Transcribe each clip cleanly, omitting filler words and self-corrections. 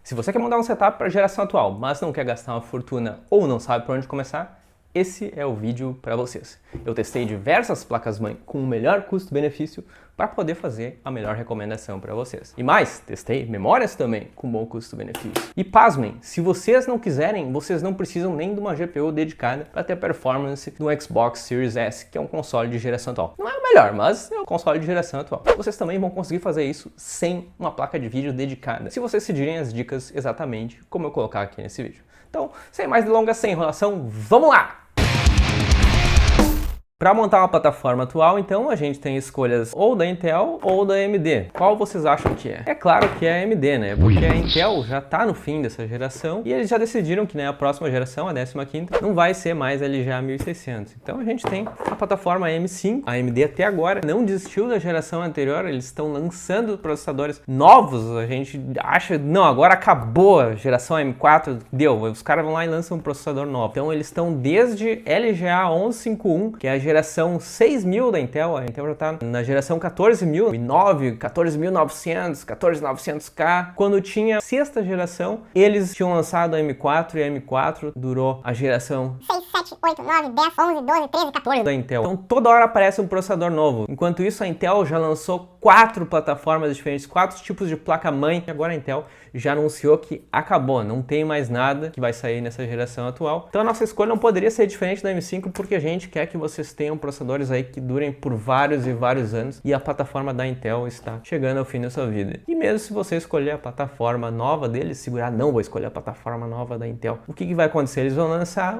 Se você quer montar um setup para a geração atual, mas não quer gastar uma fortuna ou não sabe por onde começar, esse é o vídeo para vocês. Eu testei diversas placas-mãe com o melhor custo-benefício para poder fazer a melhor recomendação para vocês. E mais, testei memórias também com bom custo-benefício. E pasmem, se vocês não quiserem, vocês não precisam nem de uma GPU dedicada para ter performance do Xbox Series S, que é um console de geração atual. Não é o melhor, mas é um console de geração atual. Vocês também vão conseguir fazer isso sem uma placa de vídeo dedicada, se vocês seguirem as dicas exatamente como eu colocar aqui nesse vídeo. Então, sem mais delongas, sem enrolação, vamos lá! Para montar uma plataforma atual, então, a gente tem escolhas ou da Intel ou da AMD. Qual vocês acham que é? É claro que é a AMD, né? Porque a Intel já está no fim dessa geração e eles já decidiram que, né, a próxima geração, a 15ª, não vai ser mais LGA 1600. Então a gente tem a plataforma M5. A AMD até agora não desistiu da geração anterior, eles estão lançando processadores novos. A gente acha, não, agora acabou a geração M4, deu. Os caras vão lá e lançam um processador novo. Então eles estão desde LGA 1151, que é a geração 6000 da Intel. A Intel já está na geração 14009, 14900, 14900K. Quando tinha a sexta geração, eles tinham lançado a M4 e a M4 durou a geração 6, 7, 8, 9, 10, 11, 12, 13, 14 da Intel. Então toda hora aparece um processador novo. Enquanto isso, a Intel já lançou 4 plataformas diferentes, 4 tipos de placa-mãe. E agora a Intel já anunciou que acabou, não tem mais nada que vai sair nessa geração atual. Então a nossa escolha não poderia ser diferente da M5, porque a gente quer que vocês tenham processadores aí que durem por vários e vários anos, e a plataforma da Intel está chegando ao fim da sua vida. E mesmo se você escolher a plataforma nova deles, segurar, não vou escolher a plataforma nova da Intel, o que vai acontecer? Eles vão lançar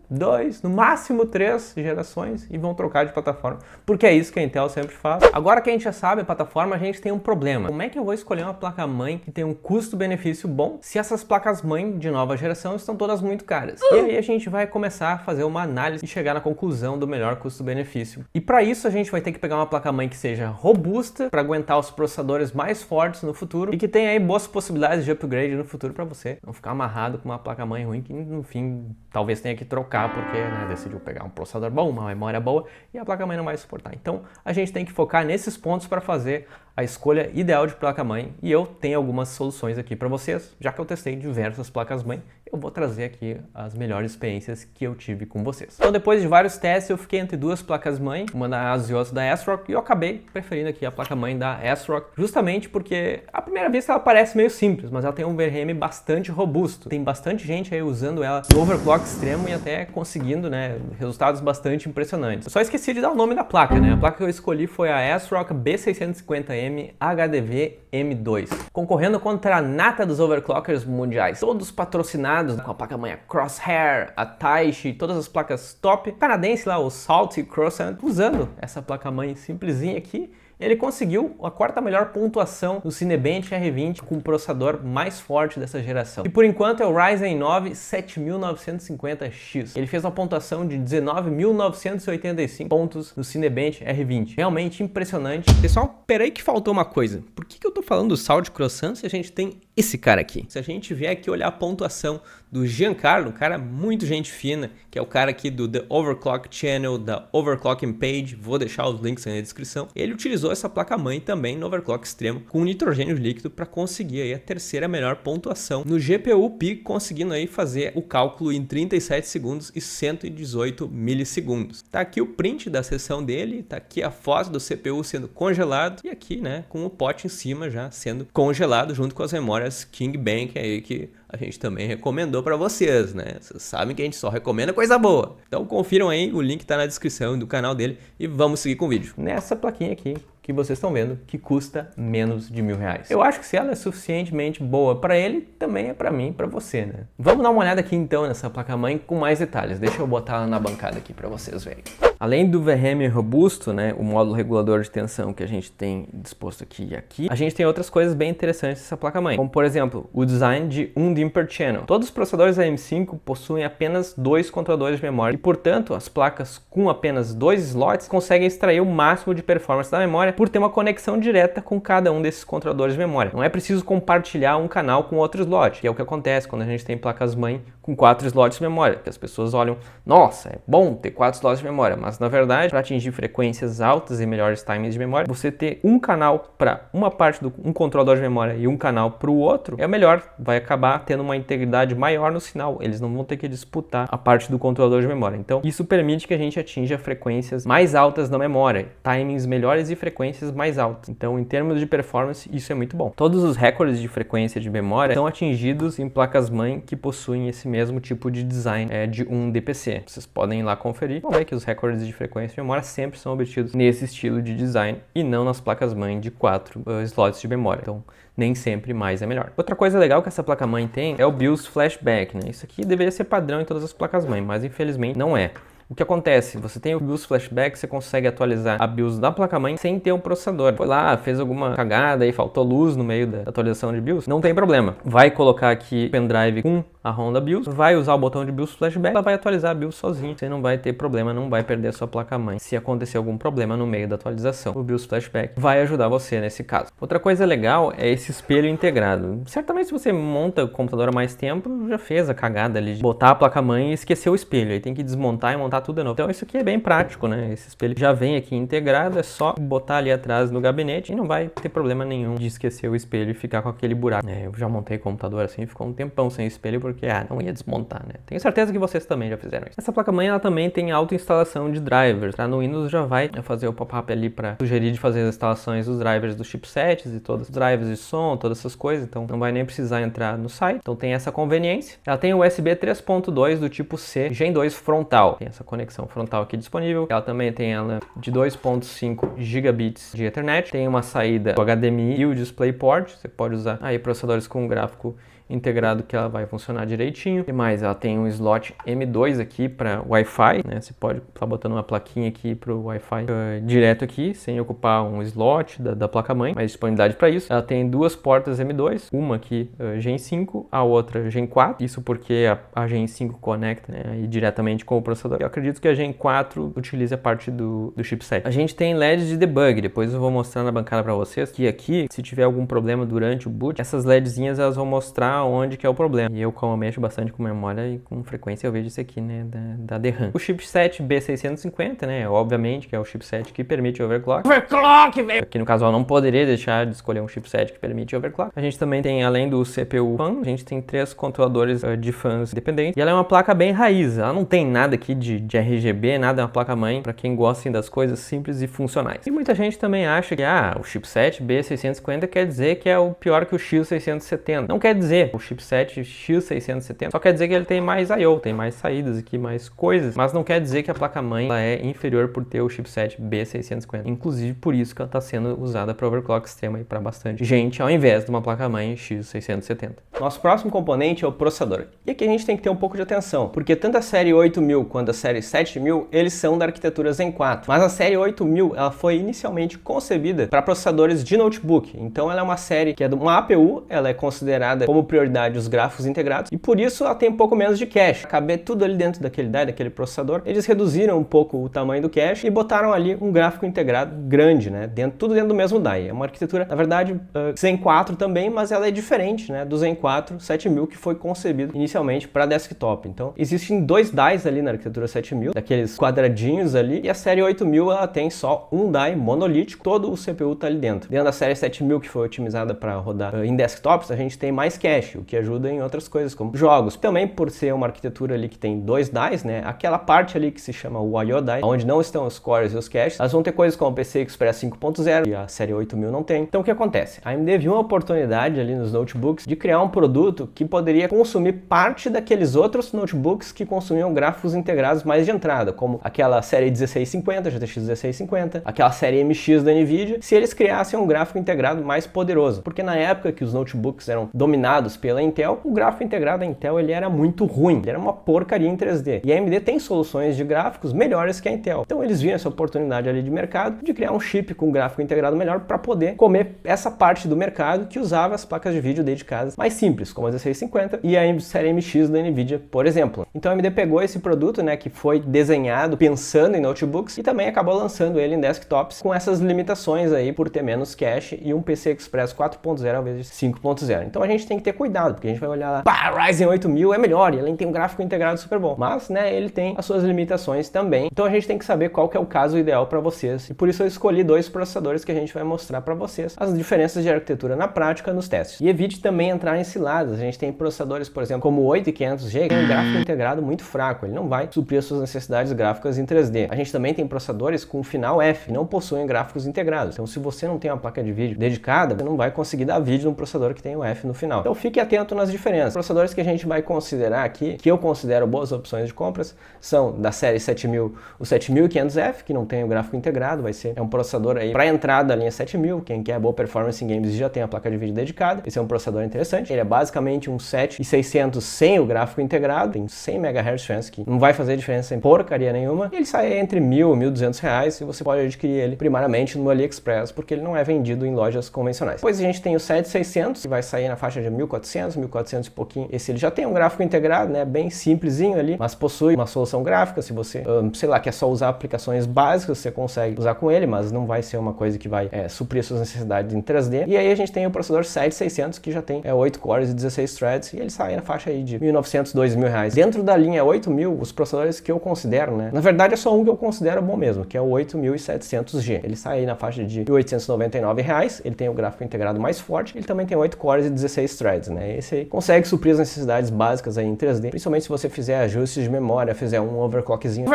2, no máximo 3 gerações e vão trocar de plataforma, porque é isso que a Intel sempre faz. Agora que a gente já sabe a plataforma, a gente tem um problema. Como é que eu vou escolher uma placa-mãe que tem um custo-benefício bom se essas placas-mãe de nova geração estão todas muito caras? E aí a gente vai começar a fazer uma análise e chegar na conclusão do melhor custo-benefício. E para isso a gente vai ter que pegar uma placa-mãe que seja robusta para aguentar os processadores mais fortes no futuro e que tenha aí boas possibilidades de upgrade no futuro para você não ficar amarrado com uma placa-mãe ruim que no fim talvez tenha que trocar porque, né, decidiu pegar um processador bom, uma memória boa e a placa-mãe não vai suportar. Então a gente tem que focar nesses pontos para fazer a escolha ideal de placa-mãe, e eu tenho algumas soluções aqui para vocês. Já que eu testei diversas placas-mãe, eu vou trazer aqui as melhores experiências que eu tive com vocês. Então depois de vários testes, eu fiquei entre duas placas-mãe, uma da ASUS e outra da ASRock, e eu acabei preferindo aqui a placa-mãe da ASRock, justamente porque à primeira vista ela parece meio simples, mas ela tem um VRM bastante robusto. Tem bastante gente aí usando ela no overclock extremo e até conseguindo, né, resultados bastante impressionantes. Eu só esqueci de dar o nome da placa, né? A placa que eu escolhi foi a ASRock B650M HDV M2, concorrendo contra a nata dos overclockers mundiais, todos patrocinados com a placa-mãe Crosshair, a Taishi, todas as placas top, canadense lá, o Salt e Croissant, usando essa placa-mãe simplesinha aqui. Ele conseguiu a quarta melhor pontuação no Cinebench R20 com o processador mais forte dessa geração. E por enquanto é o Ryzen 9 7950X. Ele fez uma pontuação de 19.985 pontos no Cinebench R20. Realmente impressionante. Pessoal, peraí que faltou uma coisa. Por que eu tô falando do Salt Croissant se a gente tem esse cara aqui? Se a gente vier aqui olhar a pontuação do Giancarlo, um cara muito gente fina, que é o cara aqui do The Overclock Channel, da Overclocking Page, vou deixar os links aí na descrição. Ele utilizou essa placa-mãe também no overclock extremo com nitrogênio líquido para conseguir aí a terceira melhor pontuação no GPU Peak, conseguindo aí fazer o cálculo em 37 segundos e 118 milissegundos. Tá aqui o print da sessão dele, tá aqui a foto do CPU sendo congelado e aqui, né, com o pote em cima já sendo congelado junto com as memórias King Bank aí que a gente também recomendou para vocês, né? Vocês sabem que a gente só recomenda coisa boa. Então confiram aí, o link tá na descrição do canal dele e vamos seguir com o vídeo. Nessa plaquinha aqui que vocês estão vendo, que custa menos de R$1.000. Eu acho que se ela é suficientemente boa para ele, também é para mim e para você, né? Vamos dar uma olhada aqui então nessa placa-mãe com mais detalhes. Deixa eu botar ela na bancada aqui para vocês verem. Além do VRM robusto, né, o módulo regulador de tensão que a gente tem disposto aqui e aqui, a gente tem outras coisas bem interessantes nessa placa-mãe, como por exemplo, o design de um dimmer channel. Todos os processadores da M5 possuem apenas 2 controladores de memória e, portanto, as placas com apenas 2 slots conseguem extrair o máximo de performance da memória por ter uma conexão direta com cada um desses controladores de memória. Não é preciso compartilhar um canal com outro slot, que é o que acontece quando a gente tem placas-mãe com 4 slots de memória, que as pessoas olham, nossa, é bom ter 4 slots de memória, mas na verdade, para atingir frequências altas e melhores timings de memória, você ter um canal para uma parte do um controlador de memória e um canal para o outro é o melhor, vai acabar tendo uma integridade maior no sinal, eles não vão ter que disputar a parte do controlador de memória. Então, isso permite que a gente atinja frequências mais altas na memória, timings melhores e frequências mais altas. Então, em termos de performance, isso é muito bom. Todos os recordes de frequência de memória são atingidos em placas-mãe que possuem esse mesmo tipo de design de um DPC. Vocês podem ir lá conferir, vão ver que os recordes de frequência de memória sempre são obtidos nesse estilo de design e não nas placas-mãe de 4 slots de memória. Então, nem sempre mais é melhor. Outra coisa legal que essa placa-mãe tem é o BIOS Flashback, né? Isso aqui deveria ser padrão em todas as placas-mãe, mas infelizmente não é. O que acontece? Você tem o BIOS Flashback, você consegue atualizar a BIOS da placa-mãe sem ter um processador. Foi lá, fez alguma cagada e faltou luz no meio da atualização de BIOS? Não tem problema. Vai colocar aqui o pendrive com a ROM da BIOS, vai usar o botão de BIOS Flashback, ela vai atualizar a BIOS sozinha. Você não vai ter problema, não vai perder a sua placa-mãe se acontecer algum problema no meio da atualização. O BIOS Flashback vai ajudar você nesse caso. Outra coisa legal é esse espelho integrado. Certamente se você monta o computador há mais tempo, já fez a cagada ali de botar a placa-mãe e esquecer o espelho. Aí tem que desmontar e montar tudo de novo. Então isso aqui é bem prático, né? Esse espelho já vem aqui integrado, é só botar ali atrás no gabinete e não vai ter problema nenhum de esquecer o espelho e ficar com aquele buraco. Eu já montei computador assim, ficou um tempão sem espelho porque, não ia desmontar, né? Tenho certeza que vocês também já fizeram isso. Essa placa-mãe, ela também tem autoinstalação de drivers, tá? No Windows já vai fazer o pop-up ali para sugerir de fazer as instalações dos drivers dos chipsets e todos os drivers de som, todas essas coisas, então não vai nem precisar entrar no site. Então tem essa conveniência. Ela tem o USB 3.2 do tipo C Gen 2 frontal. Tem essa conexão frontal aqui disponível. Ela também tem ela de 2.5 gigabits de Ethernet. Tem uma saída do HDMI e o DisplayPort. Você pode usar aí processadores com gráfico integrado que ela vai funcionar direitinho. E mais, ela tem um slot M2 aqui para Wi-Fi, né? Você pode estar botando uma plaquinha aqui para o Wi-Fi direto aqui, sem ocupar um slot da placa-mãe, mas disponibilidade para isso. Ela tem duas portas M2, uma aqui Gen 5, a outra Gen 4. Isso porque a Gen 5 conecta, né, aí diretamente com o processador. Eu acredito que a Gen 4 utiliza a parte do chipset. A gente tem LEDs de debug, depois eu vou mostrar na bancada para vocês, que aqui, se tiver algum problema durante o boot, essas LEDzinhas elas vão mostrar onde que é o problema. E eu, como mexo bastante com memória e com frequência, eu vejo isso aqui, né, da DRAM. O chipset B650, né, obviamente, que é o chipset que permite overclock. Overclock, velho! Aqui no caso, eu não poderia deixar de escolher um chipset que permite overclock. A gente também tem, além do CPU fan, a gente tem 3 controladores de fãs independentes. E ela é uma placa bem raiz. Ela não tem nada aqui de RGB, nada, é uma placa-mãe para quem gosta das coisas simples e funcionais. E muita gente também acha que, o chipset B650 quer dizer que é o pior que o X670. Não quer dizer. O chipset X670 só quer dizer que ele tem mais I/O, tem mais saídas aqui, mais coisas, mas não quer dizer que a placa-mãe é inferior por ter o chipset B650. Inclusive, por isso que ela está sendo usada para overclock extremo para bastante gente, ao invés de uma placa-mãe X670. Nosso próximo componente é o processador. E aqui a gente tem que ter um pouco de atenção, porque tanto a série 8000 quanto a série 7000, eles são da arquitetura Zen 4. Mas a série 8000, ela foi inicialmente concebida para processadores de notebook. Então ela é uma série que é de uma APU, ela é considerada como prioridade os gráficos integrados, e por isso ela tem um pouco menos de cache. Caber tudo ali dentro daquele die, daquele processador, eles reduziram um pouco o tamanho do cache e botaram ali um gráfico integrado grande, né? Tudo dentro do mesmo die. É uma arquitetura, na verdade, Zen 4 também, mas ela é diferente, né, do Zen 4 7000, que foi concebido inicialmente para desktop. Então, existem 2 dies ali na arquitetura 7000, daqueles quadradinhos ali, e a série 8000 ela tem só um die monolítico, todo o CPU está ali dentro. Dentro da série 7000, que foi otimizada para rodar em desktops, a gente tem mais cache, o que ajuda em outras coisas, como jogos. Também por ser uma arquitetura ali que tem 2 dies, né, aquela parte ali que se chama o I/O die, onde não estão os cores e os caches, elas vão ter coisas como o PCI Express 5.0 e a série 8000 não tem. Então o que acontece? A AMD viu uma oportunidade ali nos notebooks de criar um produto que poderia consumir parte daqueles outros notebooks que consumiam gráficos integrados mais de entrada, como aquela série 1650, GTX 1650, aquela série MX da Nvidia, se eles criassem um gráfico integrado mais poderoso. Porque na época que os notebooks eram dominados pela Intel, o gráfico integrado da Intel ele era muito ruim, ele era uma porcaria em 3D. E a AMD tem soluções de gráficos melhores que a Intel. Então eles viram essa oportunidade ali de mercado de criar um chip com gráfico integrado melhor para poder comer essa parte do mercado que usava as placas de vídeo dedicadas mais simples, como a 1650 e a série MX da Nvidia, por exemplo. Então a AMD pegou esse produto, né, que foi desenhado pensando em notebooks e também acabou lançando ele em desktops com essas limitações aí por ter menos cache e um PCI Express 4.0 ao invés de 5.0. Então a gente tem que ter cuidado cuidado, porque a gente vai olhar lá, pá, Ryzen 8000 é melhor e ele tem um gráfico integrado super bom, mas, né, ele tem as suas limitações também. Então a gente tem que saber qual que é o caso ideal para vocês. E por isso eu escolhi dois processadores que a gente vai mostrar para vocês as diferenças de arquitetura na prática nos testes. E evite também entrar em ciladas. A gente tem processadores, por exemplo, como o 8500G, que tem um gráfico integrado muito fraco. Ele não vai suprir as suas necessidades gráficas em 3D. A gente também tem processadores com final F, que não possuem gráficos integrados. Então se você não tem uma placa de vídeo dedicada, você não vai conseguir dar vídeo num processador que tem o F no final. Então fique atento nas diferenças. Os processadores que a gente vai considerar aqui, que eu considero boas opções de compras, são da série 7000, o 7500F, que não tem o gráfico integrado, é um processador aí para entrada da linha 7000, quem quer boa performance em games já tem a placa de vídeo dedicada. Esse é um processador interessante, ele é basicamente um 7600 sem o gráfico integrado, tem 100 MHz de diferença, que não vai fazer diferença em porcaria nenhuma. Ele sai entre R$1.000 e R$1.200 e você pode adquirir ele primariamente no AliExpress, porque ele não é vendido em lojas convencionais. Depois a gente tem o 7600, que vai sair na faixa de 1.400, 1.400 e pouquinho. Esse ele já tem um gráfico integrado, né, bem simplesinho ali, mas possui uma solução gráfica. Se você, sei lá, quer só usar aplicações básicas, você consegue usar com ele, mas não vai ser uma coisa que vai suprir suas necessidades em 3D. E aí a gente tem o processador 7600, que já tem 8 cores e 16 threads, e ele sai na faixa aí de R$1.900, R$2.000. Dentro da linha 8000, os processadores que eu considero, né, na verdade é só um que eu considero bom mesmo, que é o 8700G. Ele sai aí na faixa de R$1.899, ele tem o gráfico integrado mais forte, ele também tem 8 cores e 16 threads, né? Esse aí consegue suprir as necessidades básicas aí em 3D, principalmente se você fizer ajustes de memória, fizer um overclockzinho.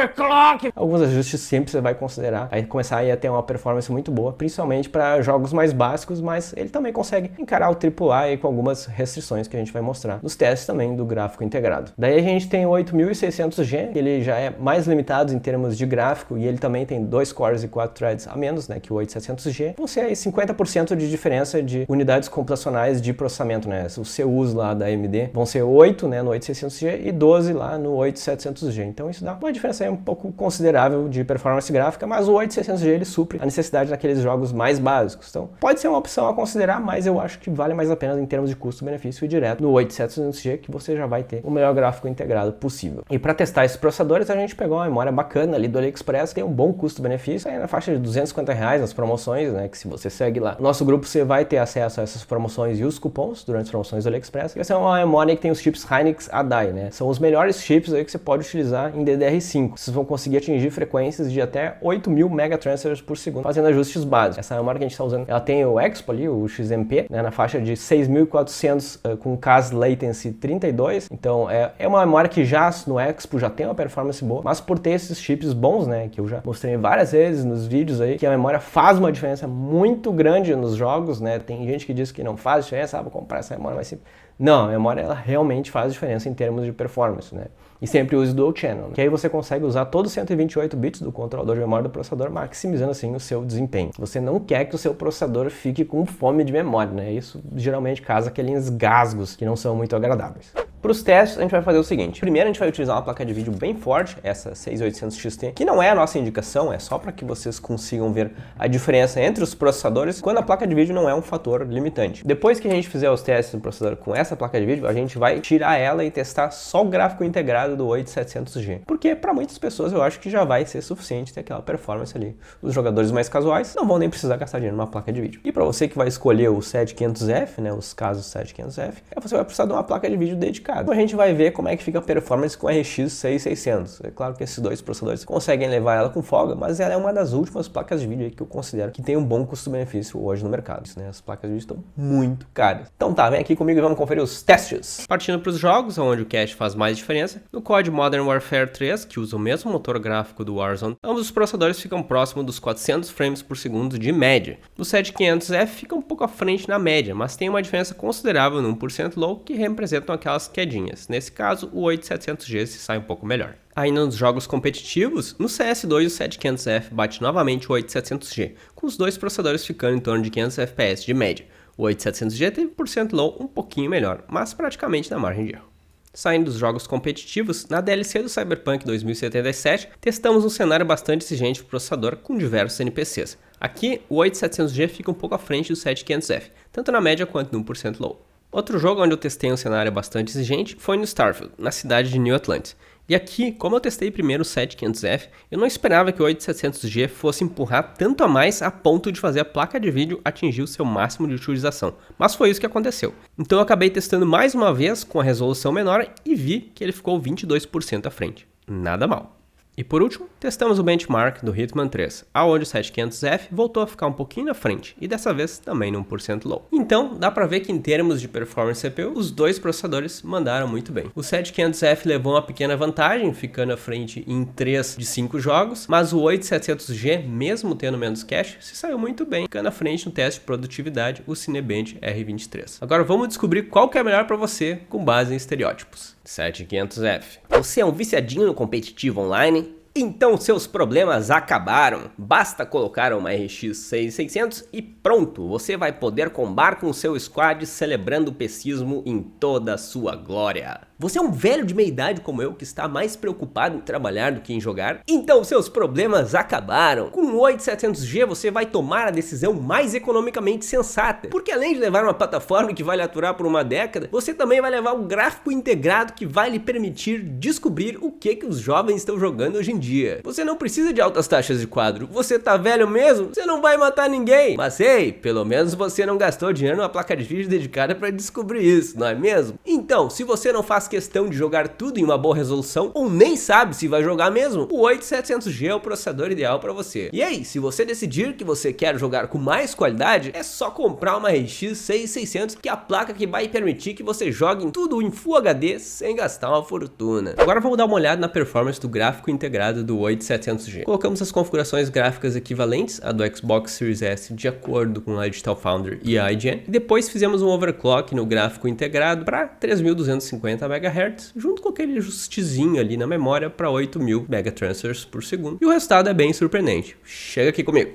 Alguns ajustes simples você vai considerar, aí começar aí a ter uma performance muito boa, principalmente para jogos mais básicos, mas ele também consegue encarar o AAA aí com algumas restrições que a gente vai mostrar nos testes também do gráfico integrado. Daí a gente tem o 8600G, ele já é mais limitado em termos de gráfico e ele também tem 2 cores e 4 threads a menos, né, que o 8700G. Vão ser aí 50% de diferença de unidades computacionais de processamento, né? Os CUs lá da AMD vão ser 8, né, no 8600G e 12 lá no 8700G. Então isso dá uma diferença aí um pouco considerável de performance gráfica, mas o 8600G ele supre a necessidade naqueles jogos mais básicos. Então pode ser uma opção a considerar, mas eu acho que vale mais a pena em termos de custo-benefício e direto no 8700G, que você já vai ter o melhor gráfico integrado possível. E para testar esses processadores, a gente pegou uma memória bacana ali do AliExpress, tem um bom custo-benefício, aí na faixa de R$250 nas promoções, né, que se você segue lá no nosso grupo, você vai ter acesso a essas promoções e os cupons durante as promoções do AliExpress. E essa é uma memória que tem os chips Hynix ADAI, né? São os melhores chips aí que você pode utilizar em DDR5. Vocês vão conseguir atingir frequências de até 8.000 megatransfers por segundo, fazendo ajustes básicos. Essa memória que a gente está usando, ela tem o Expo ali, o XMP, né, na faixa de 6.400 com CAS Latency 32. Então é uma memória que já no Expo já tem uma performance boa, mas por ter esses chips bons, né, que eu já mostrei várias vezes nos vídeos aí, que a memória faz uma diferença muito grande nos jogos, né? Tem gente que diz que não faz diferença, vou comprar essa memória mais simples. Não, a memória ela realmente faz diferença em termos de performance, né? E sempre use Dual Channel, né? Que aí você consegue usar todos os 128 bits do controlador de memória do processador, maximizando assim o seu desempenho. Você não quer que o seu processador fique com fome de memória, né? Isso geralmente causa aqueles gasgos que não são muito agradáveis. Para os testes, a gente vai fazer o seguinte. Primeiro, a gente vai utilizar uma placa de vídeo bem forte, essa 6800 XT, que não é a nossa indicação, é só para que vocês consigam ver a diferença entre os processadores, quando a placa de vídeo não é um fator limitante. Depois que a gente fizer os testes do processador com essa placa de vídeo, a gente vai tirar ela e testar só o gráfico integrado do 8700G. Porque para muitas pessoas eu acho que já vai ser suficiente ter aquela performance ali. Os jogadores mais casuais não vão nem precisar gastar dinheiro numa placa de vídeo. E para você que vai escolher o 7500F, né, os casos 7500F, você vai precisar de uma placa de vídeo dedicada. Então a gente vai ver como é que fica a performance com a RX 6600. É claro que esses dois processadores conseguem levar ela com folga, mas ela é uma das últimas placas de vídeo aí que eu considero que tem um bom custo-benefício hoje no mercado, né? As placas de vídeo estão muito caras. Então tá, vem aqui comigo e vamos conferir os testes. Partindo para os jogos, onde o cache faz mais diferença, no COD Modern Warfare 3, que usa o mesmo motor gráfico do Warzone, ambos os processadores ficam próximo dos 400 frames por segundo de média. No 7500F fica um pouco à frente na média, mas tem uma diferença considerável no 1% low, que representam aquelas quedinhas. Nesse caso, o 8700G se sai um pouco melhor. Ainda nos jogos competitivos, no CS2 o 7500F bate novamente o 8700G, com os dois processadores ficando em torno de 500 FPS de média. O 8700G teve % low um pouquinho melhor, mas praticamente na margem de erro. Saindo dos jogos competitivos, na DLC do Cyberpunk 2077, testamos um cenário bastante exigente para o processador com diversos NPCs. Aqui, o 8700G fica um pouco à frente do 7500F, tanto na média quanto no 1% low. Outro jogo onde eu testei um cenário bastante exigente foi no Starfield, na cidade de New Atlantis. E aqui, como eu testei primeiro o 7500F, eu não esperava que o 8700G fosse empurrar tanto a mais a ponto de fazer a placa de vídeo atingir o seu máximo de utilização. Mas foi isso que aconteceu. Então eu acabei testando mais uma vez com a resolução menor e vi que ele ficou 22% à frente. Nada mal. E por último, testamos o benchmark do Hitman 3, aonde o 7500F voltou a ficar um pouquinho na frente, e dessa vez também no 1% low. Então, dá pra ver que em termos de performance CPU, os dois processadores mandaram muito bem. O 7500F levou uma pequena vantagem, ficando à frente em 3 de 5 jogos, mas o 8700G, mesmo tendo menos cache, se saiu muito bem, ficando à frente no teste de produtividade, o Cinebench R23. Agora vamos descobrir qual que é melhor para você, com base em estereótipos. 7500F. Você é um viciadinho no competitivo online? Então seus problemas acabaram. Basta colocar uma RX 6600 e pronto, você vai poder combar com seu squad celebrando o pecismo em toda a sua glória. Você é um velho de meia idade como eu que está mais preocupado em trabalhar do que em jogar? Então seus problemas acabaram. Com o 8700G você vai tomar a decisão mais economicamente sensata, porque além de levar uma plataforma que vai lhe aturar por uma década, você também vai levar um gráfico integrado que vai lhe permitir descobrir o que os jovens estão jogando hoje em dia. Você não precisa de altas taxas de quadro. Você tá velho mesmo? Você não vai matar ninguém. Mas ei, pelo menos você não gastou dinheiro numa placa de vídeo dedicada para descobrir isso, não é mesmo? Então, se você não faz questão de jogar tudo em uma boa resolução ou nem sabe se vai jogar mesmo, o 8700G é o processador ideal para você. E aí, se você decidir que você quer jogar com mais qualidade, é só comprar uma RX 6600, que é a placa que vai permitir que você jogue em tudo em Full HD sem gastar uma fortuna. Agora vamos dar uma olhada na performance do gráfico integrado do 8700G. Colocamos as configurações gráficas equivalentes à do Xbox Series S de acordo com a Digital Foundry e a IGN, e depois fizemos um overclock no gráfico integrado para 3250 MHz, junto com aquele ajustezinho ali na memória para 8000 megatransfers por segundo. E o resultado é bem surpreendente. Chega aqui comigo.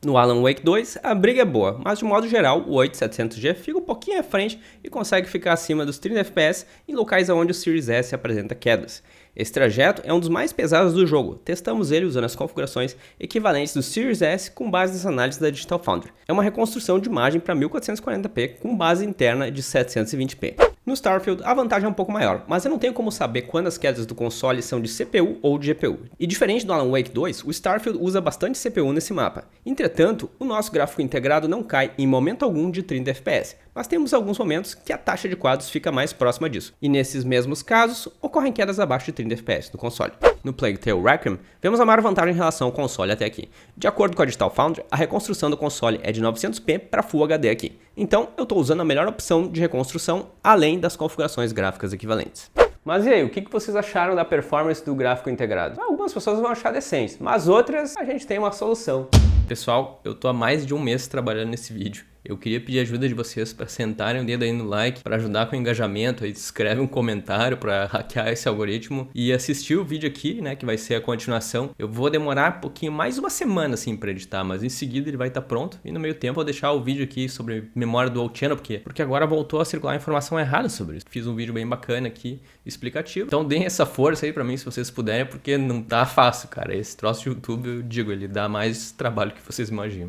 No Alan Wake 2, a briga é boa, mas de modo geral, o 8700G fica um pouquinho à frente e consegue ficar acima dos 30 FPS em locais onde o Series S apresenta quedas. Esse trajeto é um dos mais pesados do jogo, testamos ele usando as configurações equivalentes do Series S com base nas análises da Digital Foundry. É uma reconstrução de imagem para 1440p com base interna de 720p. No Starfield, a vantagem é um pouco maior, mas eu não tenho como saber quando as quedas do console são de CPU ou de GPU. E diferente do Alan Wake 2, o Starfield usa bastante CPU nesse mapa. Entretanto, o nosso gráfico integrado não cai em momento algum de 30 FPS, mas temos alguns momentos que a taxa de quadros fica mais próxima disso. E nesses mesmos casos, ocorrem quedas abaixo de 30 FPS no console. No Plague Tale Requiem, vemos a maior vantagem em relação ao console até aqui. De acordo com a Digital Foundry, a reconstrução do console é de 900p para Full HD aqui. Então, eu estou usando a melhor opção de reconstrução, além das configurações gráficas equivalentes. Mas e aí, o que vocês acharam da performance do gráfico integrado? Algumas pessoas vão achar decente, mas outras a gente tem uma solução. Pessoal, eu tô há mais de um mês trabalhando nesse vídeo. Eu queria pedir ajuda de vocês para sentarem o dedo aí no like, para ajudar com o engajamento, aí escreve um comentário para hackear esse algoritmo e assistir o vídeo aqui, né, que vai ser a continuação. Eu vou demorar um pouquinho, mais uma semana assim para editar, mas em seguida ele vai estar pronto e no meio tempo eu vou deixar o vídeo aqui sobre memória do Old Channel, porque agora voltou a circular informação errada sobre isso. Fiz um vídeo bem bacana aqui, explicativo. Então deem essa força aí para mim se vocês puderem, porque não tá fácil, cara. Esse troço de YouTube, eu digo, ele dá mais trabalho que vocês imaginam.